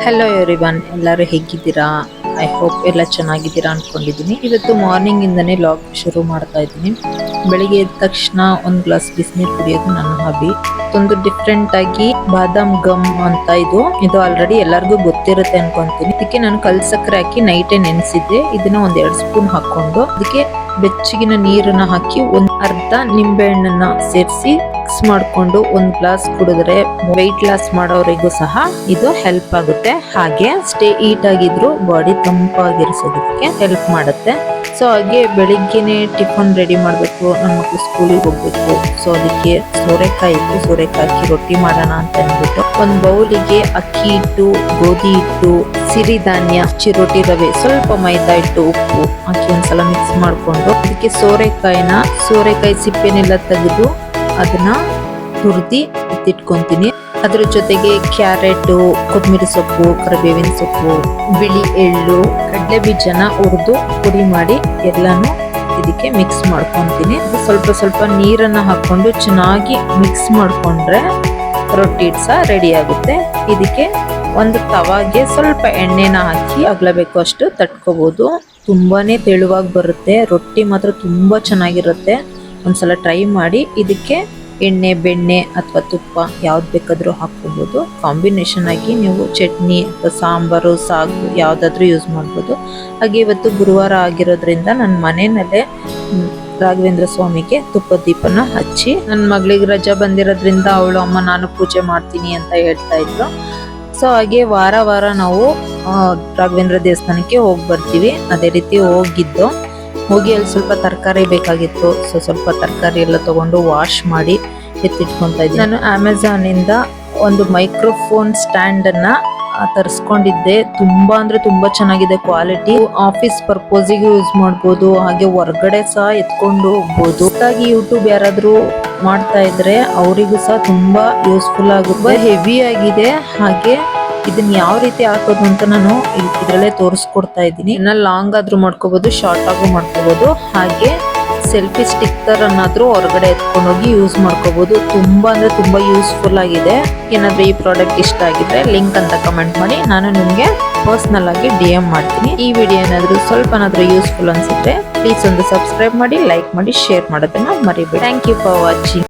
Hello everyone, ಎಲ್ಲರೂ ಹೇಗಿದ್ದೀರಾ? I hope ಎಲ್ಲ ಚೆನ್ನಾಗಿದ್ದೀರಾ ಅನ್ಕೊಂಡಿದ್ದೀನಿ. ಇವತ್ತು ಮಾರ್ನಿಂಗ್ ಇಂದನೇ ಲಾಗ್ ಶುರು ಮಾಡ್ತಾ ಇದ್ದೀನಿ. ಬೆಳಿಗ್ಗೆ ಎದ್ದ ತಕ್ಷಣ ಒಂದು ಗ್ಲಾಸ್ ಬಿಸಿನೀರು ಕುಡಿಯೋದು ನನ್ನ ಹಾಬಿ. ಒಂದು ಡಿಫ್ರೆಂಟ್ ಆಗಿ ಬಾದಾಮ್ ಗಮ್ ಅಂತ ಇದು ಆಲ್ರೆಡಿ ಎಲ್ಲರಿಗೂ ಗೊತ್ತಿರುತ್ತೆ ಅನ್ಕೊಂತೀನಿ. ಇದಕ್ಕೆ ನಾನು ಕಲ್ ಸಕ್ಕರೆ ಹಾಕಿ ನೈಟೇ ನೆನೆಸಿದ್ದೆ. ಇದನ್ನ 1-2 ಸ್ಪೂನ್ ಹಾಕೊಂಡು ಅದಕ್ಕೆ ಬೆಚ್ಚಗಿನ ನೀರನ್ನ ಹಾಕಿ ಒಂದು ಅರ್ಧ ನಿಂಬೆ ಹಣ್ಣನ್ನ ಸೇರಿಸಿ ಮಿಕ್ಸ್ ಮಾಡ್ಕೊಂಡು ಒಂದು ಗ್ಲಾಸ್ ಕುಡಿದ್ರೆ ವೆಯ್ಟ್ ಲಾಸ್ ಮಾಡೋರಿಗೂ ಸಹ ಇದು ಹೆಲ್ಪ್ ಆಗುತ್ತೆ. ಹಾಗೆ ಸ್ಟೇ ಹೀಟ್ ಆಗಿದ್ರು ಬಾಡಿ ತಂಪಾಗಿರಿಸೋದಕ್ಕೆ ಹೆಲ್ಪ್ ಮಾಡುತ್ತೆ. ಸೊ ಹಾಗೆ ಬೆಳಿಗ್ಗೆನೆ ಟಿಫನ್ ರೆಡಿ ಮಾಡಬೇಕು, ನನ್ನ ಮಕ್ಕಳು ಸ್ಕೂಲಿಗೆ ಹೋಗ್ಬೇಕು. ಸೊ ಅದಕ್ಕೆ ಸೋರೆಕಾಯಿ ಹಾಕಿ ರೊಟ್ಟಿ ಮಾಡೋಣ ಅಂತ ಅಂದ್ಬಿಟ್ಟು ಒಂದು ಬೌಲಿಗೆ ಅಕ್ಕಿ ಹಿಟ್ಟು, ಗೋಧಿ ಹಿಟ್ಟು, ಸಿರಿಧಾನ್ಯ, ಚಿರೋಟಿ ರವೆ, ಸ್ವಲ್ಪ ಮೈದಾ ಹಿಟ್ಟು, ಉಪ್ಪು ಹಾಕಿ ಒಂದ್ಸಲ ಮಿಕ್ಸ್ ಮಾಡ್ಕೊಂಡು ಅದಕ್ಕೆ ಸೋರೆಕಾಯಿ ಸಿಪ್ಪೆನೆಲ್ಲ ತೆಗೆದು ಅದನ್ನ ಹುರಿದು ಎತ್ತಿಟ್ಕೊಂತೀನಿ. ಅದ್ರ ಜೊತೆಗೆ ಕ್ಯಾರೆಟ್, ಕೊತ್ತಂಬರಿ ಸೊಪ್ಪು, ಕರಿಬೇವಿನ ಸೊಪ್ಪು, ಬಿಳಿ ಎಳ್ಳು, ಕಡಲೆ ಬೀಜನ ಹುರಿದು ಪುಡಿ ಮಾಡಿ ಎಲ್ಲಾನು ಇದಕ್ಕೆ ಮಿಕ್ಸ್ ಮಾಡ್ಕೊಂತೀನಿ. ಸ್ವಲ್ಪ ನೀರನ್ನ ಹಾಕೊಂಡು ಚೆನ್ನಾಗಿ ಮಿಕ್ಸ್ ಮಾಡ್ಕೊಂಡ್ರೆ ರೊಟ್ಟಿ ಸಹ ರೆಡಿ ಆಗುತ್ತೆ. ಇದಕ್ಕೆ ಒಂದು ತವಾಗೆ ಸ್ವಲ್ಪ ಎಣ್ಣೆನ ಹಾಕಿ ಅಗಲಬೇಕು ಅಷ್ಟು ತಟ್ಕೋಬಹುದು. ತುಂಬಾನೇ ತೆಳುವಾಗಿ ಬರುತ್ತೆ. ರೊಟ್ಟಿ ಮಾತ್ರ ತುಂಬಾ ಚೆನ್ನಾಗಿರುತ್ತೆ. ಒಂದ್ಸಲ ಟ್ರೈ ಮಾಡಿ. ಇದಕ್ಕೆ ಎಣ್ಣೆ, ಬೆಣ್ಣೆ ಅಥವಾ ತುಪ್ಪ ಯಾವ್ದು ಬೇಕಾದ್ರೂ ಹಾಕ್ಕೋಬಹುದು. ಕಾಂಬಿನೇಷನ್ ಆಗಿ ನೀವು ಚಟ್ನಿ ಅಥವಾ ಸಾಂಬಾರು, ಸಾಗು ಯಾವ್ದಾದ್ರೂ ಯೂಸ್ ಮಾಡ್ಬೋದು. ಹಾಗೆ ಇವತ್ತು ಗುರುವಾರ ಆಗಿರೋದ್ರಿಂದ ನನ್ನ ಮನೆಯಲ್ಲೇ ರಾಘವೇಂದ್ರ ಸ್ವಾಮಿಗೆ ತುಪ್ಪದ ದೀಪನ ಹಚ್ಚಿ, ನನ್ನ ಮಗಳಿಗೆ ರಜಾ ಬಂದಿರೋದ್ರಿಂದ ಅವಳು ಅಮ್ಮ ನಾನು ಪೂಜೆ ಮಾಡ್ತೀನಿ ಅಂತ ಹೇಳ್ತಾ ಇದ್ರು. ಸೊ ಹಾಗೆ ವಾರ ನಾವು ರಾಘವೇಂದ್ರ ದೇವಸ್ಥಾನಕ್ಕೆ ಹೋಗಿ ಬರ್ತೀವಿ. ಅದೇ ರೀತಿ ಹೋಗಿ ಅಲ್ಲಿ ಸ್ವಲ್ಪ ತರಕಾರಿ ಬೇಕಾಗಿತ್ತು. ಸೊ ಸ್ವಲ್ಪ ತರಕಾರಿ ಎಲ್ಲ ತಗೊಂಡು ವಾಶ್ ಮಾಡಿ ಎತ್ತಿಟ್ಕೊಂತಾ ಇದ್ದೀನಿ. ನಾನು ಅಮೆಝಾನ್ ಇಂದ ಒಂದು ಮೈಕ್ರೋಫೋನ್ ಸ್ಟ್ಯಾಂಡ್ ಅನ್ನ ತರಿಸ್ಕೊಂಡಿದ್ದೆ. ತುಂಬಾ ಅಂದ್ರೆ ತುಂಬಾ ಚೆನ್ನಾಗಿದೆ ಕ್ವಾಲಿಟಿ. ಆಫೀಸ್ ಪರ್ಪೋಸಿಗೆ ಯೂಸ್ ಮಾಡ್ಬೋದು, ಹಾಗೆ ಹೊರಗಡೆ ಸಹ ಎತ್ಕೊಂಡು ಹೋಗ್ಬೋದು. ಹಾಗಾಗಿ ಯೂಟ್ಯೂಬ್ ಯಾರಾದ್ರೂ ಮಾಡ್ತಾ ಇದ್ರೆ ಅವರಿಗೂ ಸಹ ತುಂಬಾ ಯೂಸ್ಫುಲ್ ಆಗುತ್ತೆ. ಹೆವಿ ಆಗಿದೆ. ಹಾಗೆ ಇದನ್ನ ಯಾವ ರೀತಿ ಹಾಕೋದು ಅಂತ ನಾನು ಇದರಲ್ಲೇ ತೋರಿಸ್ಕೊಡ್ತಾ ಇದ್ದೀನಿ. ಇನ್ನ ಲಾಂಗ್ ಆದ್ರೂ ಮಾಡ್ಕೋಬಹುದು, ಶಾರ್ಟ್ ಆಗೂ ಮಾಡ್ಕೋಬಹುದು. ಹಾಗೆ ಸೆಲ್ಫಿ ಸ್ಟಿಕ್ಕರ್ ಅನ್ನಾದ್ರೂ ಹೊರಗಡೆ ಎತ್ಕೊಂಡು ಹೋಗಿ ಯೂಸ್ ಮಾಡ್ಕೋಬಹುದು. ತುಂಬಾ ಅಂದ್ರೆ ತುಂಬಾ ಯೂಸ್ಫುಲ್ ಆಗಿದೆ. ಏನಾದ್ರೂ ಈ ಪ್ರಾಡಕ್ಟ್ ಇಷ್ಟ ಆಗಿದ್ರೆ ಲಿಂಕ್ ಅಂತ ಕಮೆಂಟ್ ಮಾಡಿ, ನಾನು ನಿಮ್ಗೆ ಪರ್ಸನಲ್ ಆಗಿ DM ಮಾಡ್ತೀನಿ. ಈ ವಿಡಿಯೋ ಏನಾದ್ರೂ ಸ್ವಲ್ಪನಾದ್ರೂ ಯೂಸ್ಫುಲ್ ಅನ್ಸಿದ್ರೆ ಪ್ಲೀಸ್ ಒಂದು ಸಬ್ಸ್ಕ್ರೈಬ್ ಮಾಡಿ, ಲೈಕ್ ಮಾಡಿ, ಶೇರ್ ಮಾಡೋದನ್ನ ಮರಿಬೇಡಿ. Thank you for watching.